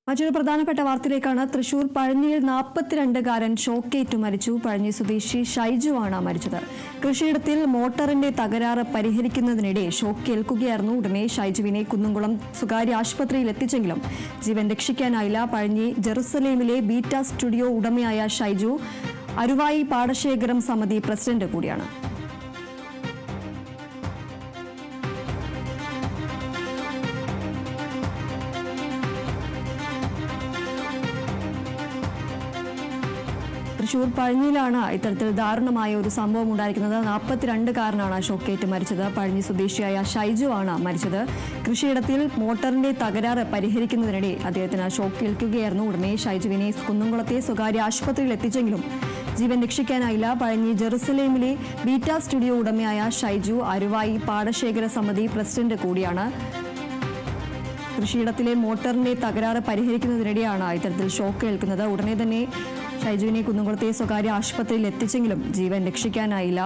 മറ്റൊരു പ്രധാനപ്പെട്ട വാർത്തയിലേക്കാണ്. തൃശൂർ പഴഞ്ഞിയിൽ 42-കാരൻ ഷോക്കേറ്റു മരിച്ചു. പഴഞ്ഞി സ്വദേശി ഷൈജു ആണ് മരിച്ചത്. കൃഷിയിടത്തിൽ മോട്ടറിന്റെ തകരാറ് പരിഹരിക്കുന്നതിനിടെ ഷോക്കേൽക്കുകയായിരുന്നു. ഉടനെ ഷൈജുവിനെ കുന്നംകുളം സ്വകാര്യ ആശുപത്രിയിൽ എത്തിച്ചെങ്കിലും ജീവൻ രക്ഷിക്കാനായില്ല. പഴഞ്ഞി ജെറുസലേമിലെ ബീറ്റ സ്റ്റുഡിയോ ഉടമയായ ഷൈജു അരുവായി പാടശേഖരം സമിതി പ്രസിഡന്റ് കൂടിയാണ്. തൃശൂർ പഴഞ്ഞിയിലാണ് ഇത്തരത്തിൽ ദാരുണമായ ഒരു സംഭവം ഉണ്ടായിരിക്കുന്നത്. 42-കാരനാണ് ഷോക്കേറ്റ് മരിച്ചത്. പഴഞ്ഞി സ്വദേശിയായ ഷൈജു ആണ് മരിച്ചത്. കൃഷിയിടത്തിൽ മോട്ടറിന്റെ തകരാറ് പരിഹരിക്കുന്നതിനിടെ അദ്ദേഹത്തിന് ഷോക്കേൽക്കുകയായിരുന്നു. ഉടനെ ഷൈജുവിനെ കുന്നംകുളത്തെ സ്വകാര്യ ആശുപത്രിയിൽ എത്തിച്ചെങ്കിലും ജീവൻ രക്ഷിക്കാനായില്ല. പഴഞ്ഞി ജെറുസലേമിലെ ബീറ്റ സ്റ്റുഡിയോ ഉടമയായ ഷൈജു അരുവായി പാടശേഖര സമിതി പ്രസിഡന്റ് കൂടിയാണ്. കൃഷിയിടത്തിലെ മോട്ടറിന്റെ തകരാറ് പരിഹരിക്കുന്നതിനിടെയാണ് ഇത്തരത്തിൽ ഷോക്ക് ഏൽക്കുന്നത്. ഉടനെ തന്നെ ഷൈജുവിനെ കുന്നംകുളത്തെ സ്വകാര്യ ആശുപത്രിയിൽ എത്തിച്ചെങ്കിലും ജീവൻ രക്ഷിക്കാനായില്ല.